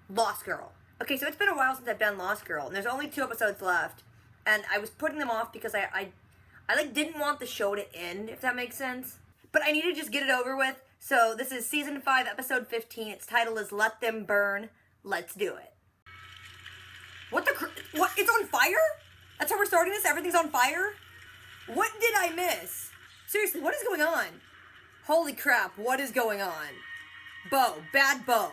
Lost Girl. Okay, so it's been a while since I've done Lost Girl, and there's only 2 episodes left, and I was putting them off because I like didn't want the show to end, if that makes sense. But I need to just get it over with. So this is season 5, episode 15. Its title is Let Them Burn. Let's do it. What? It's on fire? That's how we're starting this? Everything's on fire? What did I miss? Seriously, what is going on? Holy crap, what is going on? Bo, bad Bo.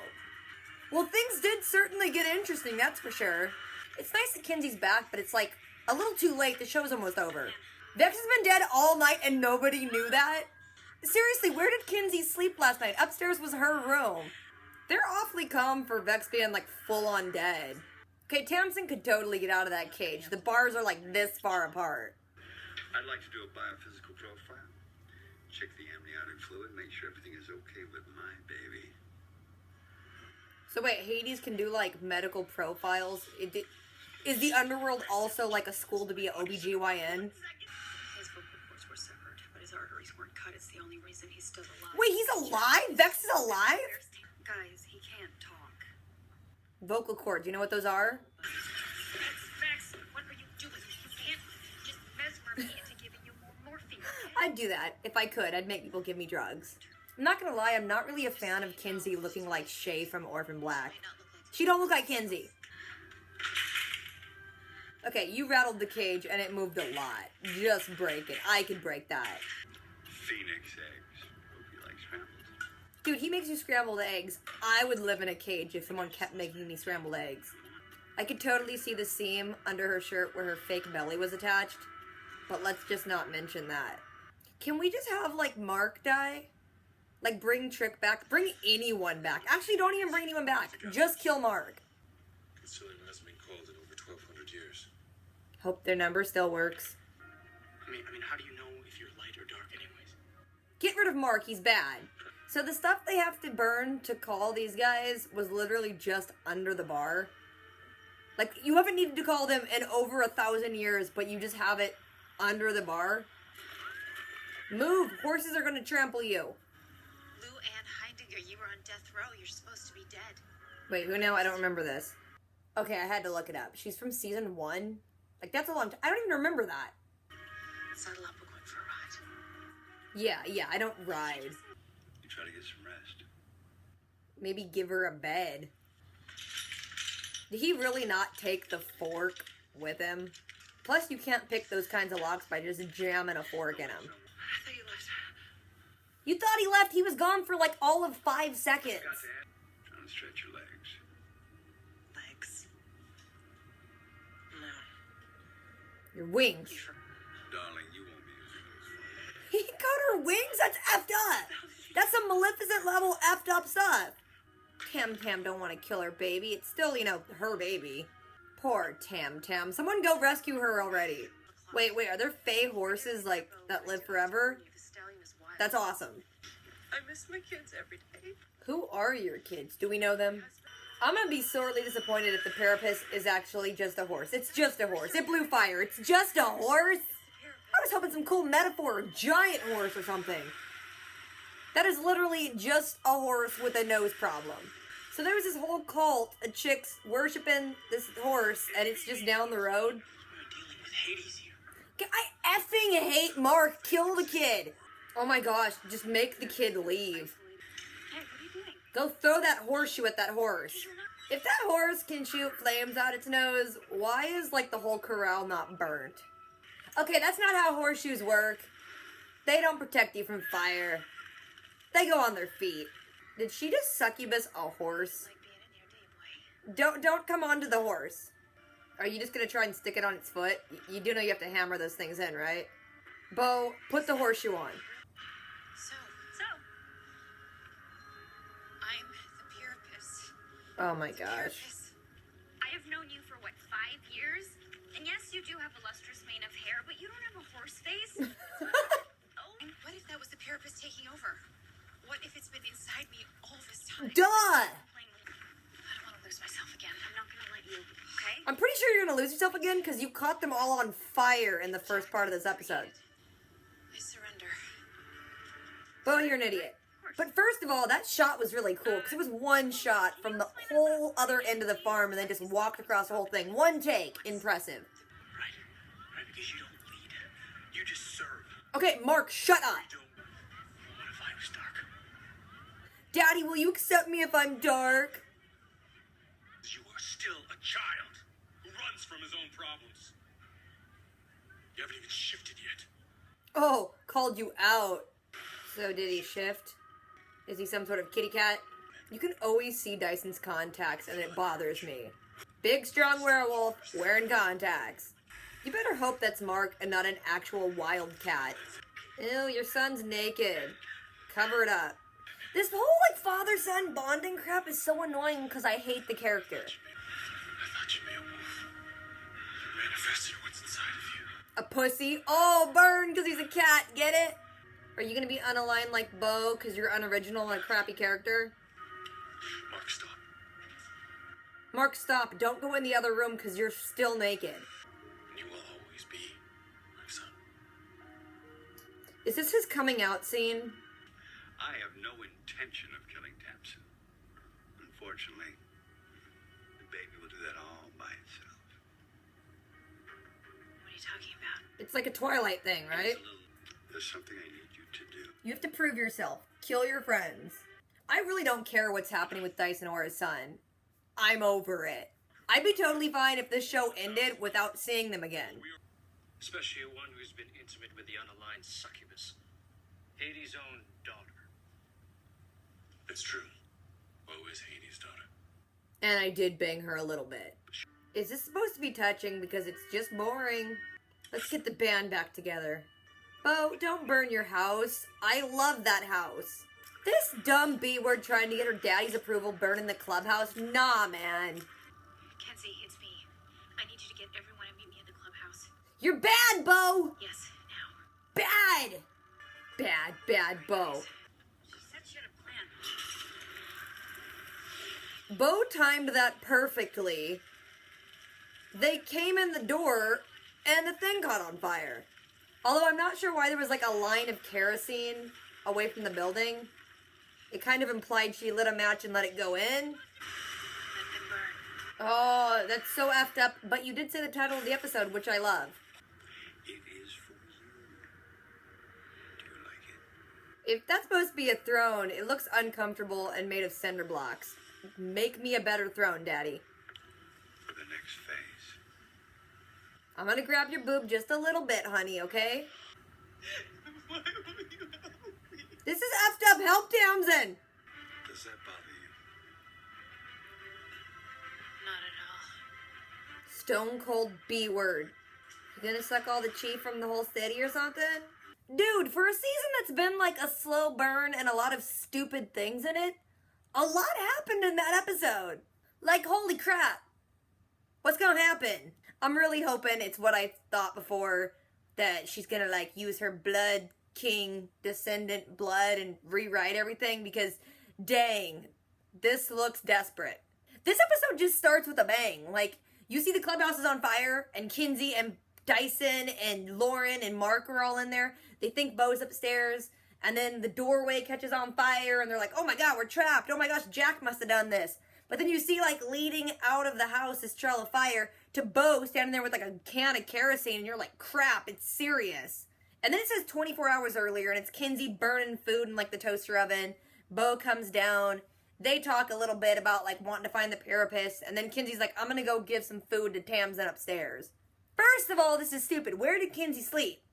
Well, things did certainly get interesting, that's for sure. It's nice that Kinsey's back, but it's like a little too late. The show's almost over. Vex has been dead all night and nobody knew that? Seriously, where did Kinsey sleep last night? Upstairs was her room. They're awfully calm for Vex being like full on dead. Okay, Tamsin could totally get out of that cage. The bars are like this far apart. I'd like to do a biophysical profile. Check the amniotic fluid, make sure everything is okay with my baby. So wait, Hades can do like medical profiles? Is the underworld also like a school to be an OBGYN? His vocal cords were severed, but his arteries weren't cut. It's the only reason he's still alive. Wait, he's alive? Vex is alive? Guys, he can't talk. Vocal cords, you know what those are? Vex, what are you doing? You can't just mesmer me into giving you more morphine. I'd do that. If I could, I'd make people give me drugs. I'm not gonna lie, I'm not really a fan of Kinsey looking like Shay from Orphan Black. She don't look like Kinsey. Okay, you rattled the cage and it moved a lot. Just break it. I could break that. Phoenix eggs. Hope you like scrambled. Dude, he makes you scrambled eggs. I would live in a cage if someone kept making me scrambled eggs. I could totally see the seam under her shirt where her fake belly was attached. But let's just not mention that. Can we just have, like, Mark die? Like, bring Trick back? Bring anyone back. Actually, don't even bring anyone back. Just kill Mark. Considering it hasn't been called in over 1,200 years. Hope their number still works. I mean, how do you know if you're light or dark anyways? Get rid of Mark, he's bad. So the stuff they have to burn to call these guys was literally just under the bar. Like, you haven't needed to call them in over 1,000 years, but you just have it under the bar. Move! Horses are gonna trample you. Lou Ann Heidegger, you were on death row. You're supposed to be dead. Wait, who now? I don't remember this. Okay, I had to look it up. She's from season 1. Like, that's a long time. I don't even remember that. Settle up, we're going for a ride. Yeah, I don't ride. You try to get some rest. Maybe give her a bed. Did he really not take the fork with him? Plus, you can't pick those kinds of locks by just jamming a fork in them. I thought you left. You thought he left? He was gone for like all of 5 seconds. Trying to stretch your legs. Legs. No. Your wings. Darling, you won't be using those. He cut her wings? That's effed up. That's some Maleficent level effed up stuff. Tam don't want to kill her baby. It's still, her baby. Poor Tam. Someone go rescue her already. Wait, are there fey horses, like, that live forever? That's awesome. I miss my kids every day. Who are your kids? Do we know them? I'm gonna be sorely disappointed if the Parapus is actually just a horse. It's just a horse. It blew fire. It's just a horse? I was hoping some cool metaphor, a giant horse or something. That is literally just a horse with a nose problem. So there was this whole cult of chicks worshiping this horse, and it's just down the road. We're dealing with Hades here. I effing hate Mark. Kill the kid. Oh my gosh, just make the kid leave. Hey, what are you doing? Go throw that horseshoe at that horse. If that horse can shoot flames out its nose, why is, like, the whole corral not burnt? Okay, that's not how horseshoes work. They don't protect you from fire. They go on their feet. Did she just succubus a horse? Like being in your day, boy. Don't come onto the horse. Are you just gonna try and stick it on its foot? You do know you have to hammer those things in, right? Bo, put the horseshoe on. So. I'm the Parapus. Oh my gosh. Parapus. I have known you for, 5 years? And yes, you do have a lustrous mane of hair, but you don't have a horse face. Oh, and what if that was the Parapus taking over? What if it's been inside me all this time? Duh! I don't want to lose myself again. I'm not going to let you, okay? I'm pretty sure you're gonna lose yourself again because you caught them all on fire in the first part of this episode. I surrender. Bo, you're an idiot. Of course. But first of all, that shot was really cool because it was one shot from the whole other end of the farm and then just walked across the whole thing. One take. Impressive. Right, because you don't lead. You just serve. Okay, Mark, shut up. You don't. What if I was dark? Daddy, will you accept me if I'm dark? You are still a child who runs from his own problems. You haven't even shifted yet. Oh, called you out. So did he shift? Is he some sort of kitty cat? You can always see Dyson's contacts and it bothers me. Big strong werewolf wearing contacts. You better hope that's Mark and not an actual wild cat. Ew, your son's naked. Cover it up. This whole like father-son bonding crap is so annoying because I hate the character. I thought you'd be a wolf. You manifested what's inside of you. A pussy? Oh, burn because he's a cat. Get it? Are you gonna be unaligned like Bo because you're unoriginal and a crappy character? Mark, stop. Mark, stop. Don't go in the other room because you're still naked. You will always be my son. Is this his coming out scene? I have no intention of killing Tamsin. Unfortunately, the baby will do that all by itself. What are you talking about? It's like a Twilight thing, right? There's something I need you to do. You have to prove yourself. Kill your friends. I really don't care what's happening with Dyson or his son. I'm over it. I'd be totally fine if this show ended without seeing them again. Especially one who's been intimate with the unaligned succubus. Hades' own daughter. It's true. Bo is Hades' daughter. And I did bang her a little bit. Is this supposed to be touching because it's just boring? Let's get the band back together. Bo, don't burn your house. I love that house. This dumb B-word trying to get her daddy's approval burning the clubhouse? Nah, man. Kenzie, it's me. I need you to get everyone and meet me at the clubhouse. You're bad, Bo! Yes, now. Bad! Bad Bo. She said she had a plan. Bo timed that perfectly. They came in the door and the thing caught on fire. Although I'm not sure why there was like a line of kerosene away from the building. It kind of implied she lit a match and let it go in. Let them burn. Oh, that's so effed up. But you did say the title of the episode, which I love. It is for you. Do you like it? If that's supposed to be a throne, it looks uncomfortable and made of cinder blocks. Make me a better throne, Daddy. For the next phase. I'm gonna grab your boob just a little bit, honey, okay? Why will you help me? This is effed up. Help Tamsin! Does that bother you? Not at all. Stone cold B word. You gonna suck all the chi from the whole city or something? Dude, for a season that's been like a slow burn and a lot of stupid things in it, a lot happened in that episode. Like, holy crap. What's gonna happen? I'm really hoping it's what I thought before, that she's gonna like use her blood king descendant blood and rewrite everything, because dang, this looks desperate. This episode just starts with a bang. Like, you see the clubhouse is on fire and Kinsey and Dyson and Lauren and Mark are all in there. They think Bo's upstairs, and then the doorway catches on fire and they're like, oh my god, we're trapped. Oh my gosh, Jack must have done this. But then you see, like, leading out of the house this trail of fire to Bo standing there with, like, a can of kerosene, and you're like, crap, it's serious. And then it says 24 hours earlier, and it's Kinsey burning food in, like, the toaster oven. Bo comes down. They talk a little bit about, like, wanting to find the therapist, and then Kinsey's like, I'm gonna go give some food to Tamsin upstairs. First of all, this is stupid. Where did Kinsey sleep?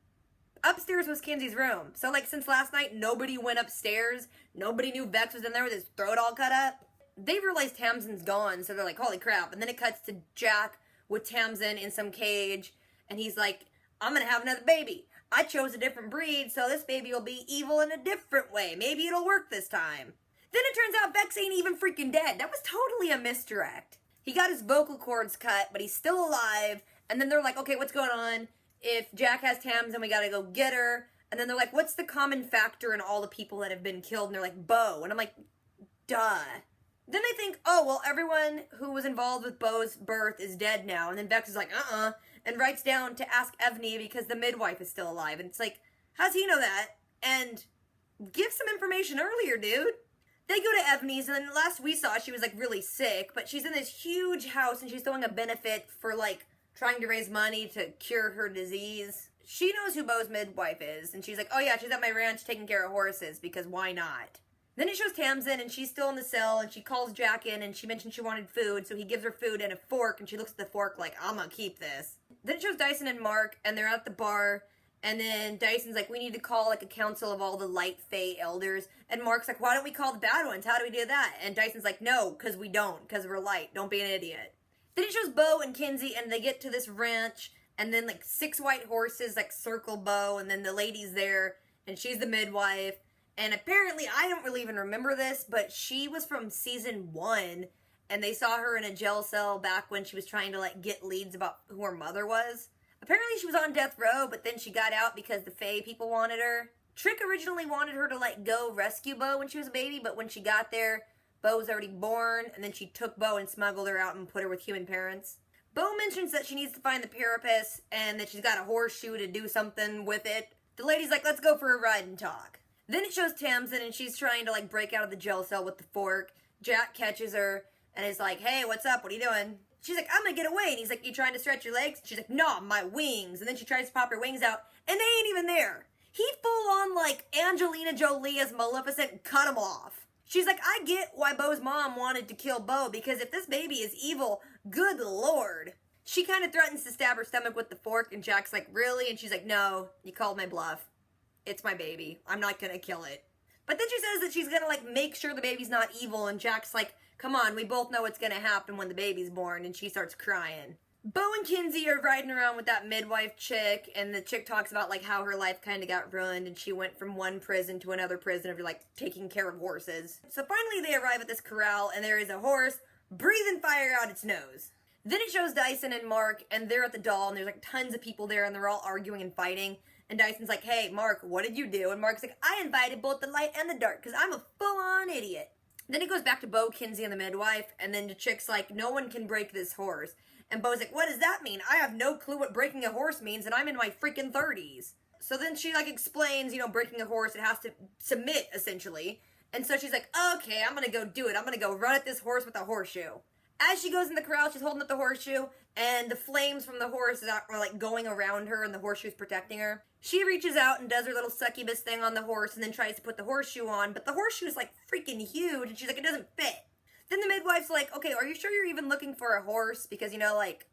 Upstairs was Kinsey's room. So, like, since last night, nobody went upstairs. Nobody knew Vex was in there with his throat all cut up. They realize Tamsin's gone, so they're like, holy crap. And then it cuts to Jack with Tamsin in some cage, and he's like, I'm gonna have another baby. I chose a different breed, so this baby will be evil in a different way. Maybe it'll work this time. Then it turns out Vex ain't even freaking dead. That was totally a misdirect. He got his vocal cords cut, but he's still alive. And then they're like, okay, what's going on? If Jack has Tamsin, we gotta go get her. And then they're like, what's the common factor in all the people that have been killed? And they're like, Bo. And I'm like, duh. Then they think, oh, well, everyone who was involved with Bo's birth is dead now. And then Vex is like, and writes down to ask Evney because the midwife is still alive. And it's like, how's he know that? And Give some information earlier, dude. They go to Ebony's, and then last we saw, she was, like, really sick, but she's in this huge house, and she's throwing a benefit for, like, trying to raise money to cure her disease. She knows who Beau's midwife is, and she's like, oh yeah, she's at my ranch taking care of horses, because why not? Then it shows Tamsin, and she's still in the cell, and she calls Jack in, and she mentioned she wanted food, so he gives her food and a fork, and she looks at the fork like, I'm gonna keep this. Then it shows Dyson and Mark, and they're at the bar, and then Dyson's like, we need to call, like, a council of all the light fae elders. And Mark's like, why don't we call the bad ones? How do we do that? And Dyson's like, no, because we don't, because we're light. Don't be an idiot. Then it shows Beau and Kinsey, and they get to this ranch, and then, like, 6 white horses, like, circle Beau, and then the lady's there, and she's the midwife. And apparently, I don't really even remember this, but she was from season 1, and they saw her in a jail cell back when she was trying to, like, get leads about who her mother was. Apparently she was on death row, but then she got out because the Fae people wanted her. Trick originally wanted her to, like, go rescue Beau when she was a baby, but when she got there, Beau was already born, and then she took Beau and smuggled her out and put her with human parents. Beau mentions that she needs to find the Parapus, and that she's got a horseshoe to do something with it. The lady's like, let's go for a ride and talk. Then it shows Tamsin, and she's trying to, like, break out of the jail cell with the fork. Jack catches her, and is like, hey, what's up? What are you doing? She's like, I'm gonna get away. And he's like, you trying to stretch your legs? She's like, no, my wings. And then she tries to pop her wings out, and they ain't even there. He full on, like, Angelina Jolie as Maleficent and cut him off. She's like, I get why Beau's mom wanted to kill Beau, because if this baby is evil, good lord. She kind of threatens to stab her stomach with the fork, and Jack's like, really? And she's like, no, you called my bluff. It's my baby. I'm not gonna kill it. But then she says that she's gonna, like, make sure the baby's not evil, and Jack's like, come on, we both know what's gonna happen when the baby's born, and she starts crying. Beau and Kinsey are riding around with that midwife chick, and the chick talks about, like, how her life kind of got ruined, and she went from one prison to another prison of, like, taking care of horses. So finally they arrive at this corral, and there is a horse breathing fire out its nose. Then it shows Dyson and Mark, and they're at the doll, and there's, like, tons of people there, and they're all arguing and fighting. And Dyson's like, hey, Mark, what did you do? And Mark's like, I invited both the light and the dark, because I'm a full-on idiot. Then it goes back to Beau, Kinsey, and the midwife, and then the chick's like, no one can break this horse. And Beau's like, what does that mean? I have no clue what breaking a horse means, and I'm in my freaking 30s. So then she, like, explains, you know, breaking a horse, it has to submit, essentially. And so she's like, okay, I'm gonna go do it. I'm gonna go run at this horse with a horseshoe. As she goes in the corral, she's holding up the horseshoe, and the flames from the horse are, like, going around her, and the horseshoe's protecting her. She reaches out and does her little succubus thing on the horse, and then tries to put the horseshoe on, but the horseshoe's, like, freaking huge, and she's like, it doesn't fit. Then the midwife's like, okay, are you sure you're even looking for a horse? Because, you know, like,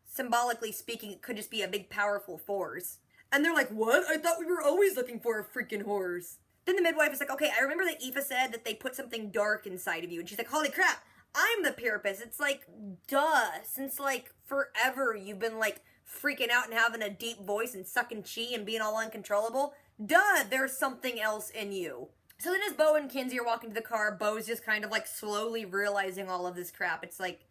symbolically speaking, it could just be a big, powerful force. And they're like, what? I thought we were always looking for a freaking horse. Then the midwife is like, okay, I remember that Aoife said that they put something dark inside of you, and she's like, holy crap, I'm the Parapus. It's like, duh, since, like, forever you've been, like, freaking out and having a deep voice and sucking chi and being all uncontrollable. Duh, there's something else in you. So then as Beau and Kinsey are walking to the car, Beau's just kind of, like, slowly realizing all of this crap. It's like,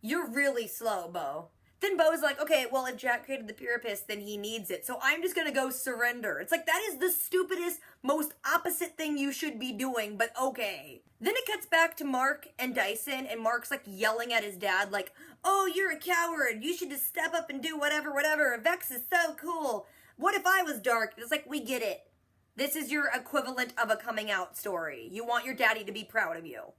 you're really slow, Beau. Then Beau's like, okay, well, if Jack created the Parapus, then he needs it, so I'm just gonna go surrender. It's like, that is the stupidest, most opposite thing you should be doing, but okay. Then it cuts back to Mark and Dyson, and Mark's, like, yelling at his dad, like, oh, you're a coward, you should just step up and do whatever, Vex is so cool. What if I was dark? It's like, we get it. This is your equivalent of a coming out story. You want your daddy to be proud of you.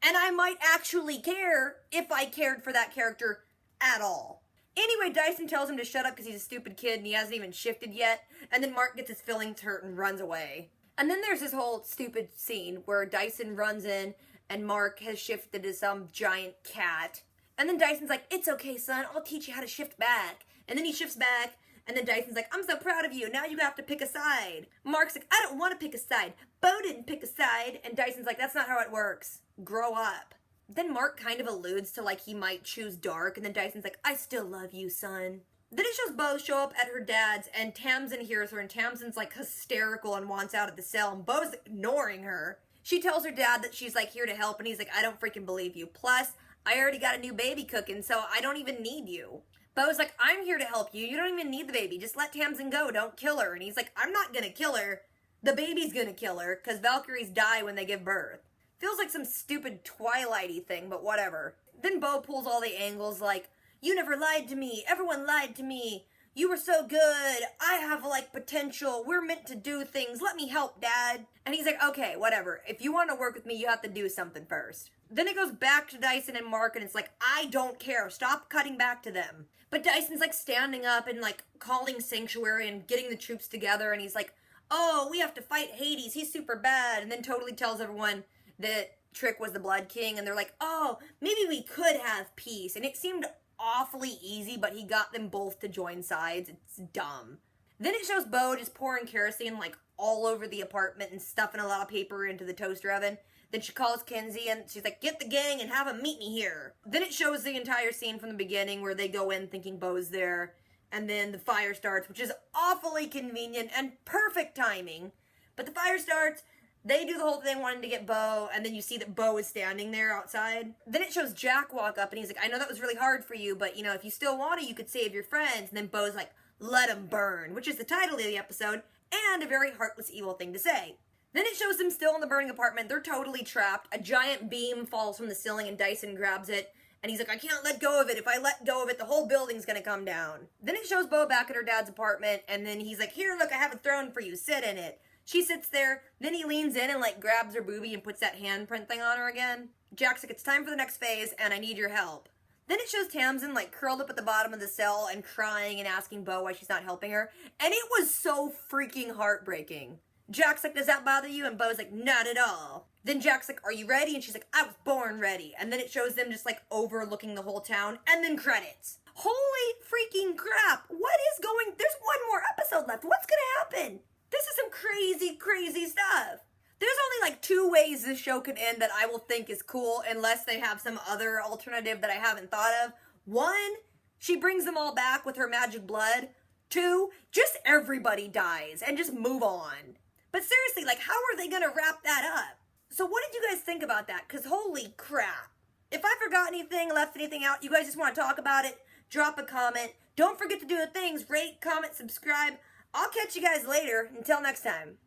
And I might actually care if I cared for that character at all. Anyway, Dyson tells him to shut up because he's a stupid kid and he hasn't even shifted yet. And then Mark gets his feelings hurt and runs away. And then there's this whole stupid scene where Dyson runs in and Mark has shifted to some giant cat. And then Dyson's like, it's okay, son. I'll teach you how to shift back. And then he shifts back. And then Dyson's like, I'm so proud of you. Now you have to pick a side. Mark's like, I don't want to pick a side. Beau didn't pick a side. And Dyson's like, that's not how it works. Grow up. Then Mark kind of alludes to, like, he might choose dark, and then Dyson's like, I still love you, son. Then it shows Beau show up at her dad's, and Tamsin hears her, and Tamsin's, like, hysterical and wants out of the cell, and Beau's ignoring her. She tells her dad that she's, like, here to help, and he's like, I don't freaking believe you. Plus, I already got a new baby cooking, so I don't even need you. Beau's like, I'm here to help you. You don't even need the baby. Just let Tamsin go. Don't kill her. And he's like, I'm not gonna kill her. The baby's gonna kill her, because Valkyries die when they give birth. Feels like some stupid Twilight-y thing, but whatever. Then Beau pulls all the angles like, you never lied to me, everyone lied to me, you were so good. I have, like, potential. We're meant to do things. Let me help, Dad. And he's like, okay, whatever. If you want to work with me, you have to do something first. Then it goes back to Dyson and Mark, and it's like, I don't care. Stop cutting back to them. But Dyson's, like, standing up and, like, calling Sanctuary and getting the troops together, and he's like, oh, we have to fight Hades. He's super bad. And then totally tells everyone that Trick was the Blood King, and they're like, oh, maybe we could have peace. And it seemed awfully easy, but he got them both to join sides. It's dumb. Then it shows Bo just pouring kerosene, like, all over the apartment and stuffing a lot of paper into the toaster oven. Then she calls Kinsey and she's like, get the gang and have them meet me here. Then it shows the entire scene from the beginning where they go in thinking Bo's there. And then the fire starts, which is awfully convenient and perfect timing. But the fire starts, they do the whole thing wanting to get Bo, and then you see that Bo is standing there outside. Then it shows Jack walk up, and he's like, I know that was really hard for you, but, you know, if you still want to, you could save your friends. And then Bo's like, let them burn, which is the title of the episode, and a very heartless, evil thing to say. Then it shows them still in the burning apartment. They're totally trapped. A giant beam falls from the ceiling, and Dyson grabs it. And he's like, I can't let go of it. If I let go of it, the whole building's gonna come down. Then it shows Bo back at her dad's apartment, and then he's like, here, look, I have a throne for you. Sit in it. She sits there. Then he leans in and, like, grabs her boobie and puts that handprint thing on her again. Jack's like, it's time for the next phase, and I need your help. Then it shows Tamsin, like, curled up at the bottom of the cell and crying and asking Bo why she's not helping her. And it was so freaking heartbreaking. Jack's like, does that bother you? And Bo's like, not at all. Then Jack's like, are you ready? And she's like, I was born ready. And then it shows them just, like, overlooking the whole town. And then credits. Holy freaking crap. What is going... There's one more episode left. What's gonna happen? This is some crazy, crazy stuff. There's only, like, 2 ways this show can end that I will think is cool, unless they have some other alternative that I haven't thought of. 1, she brings them all back with her magic blood. 2, just everybody dies and just move on. But seriously, like, how are they gonna wrap that up? So what did you guys think about that? Because holy crap. If I forgot anything, left anything out, you guys just want to talk about it, drop a comment. Don't forget to do the things, rate, comment, subscribe. I'll catch you guys later. Until next time.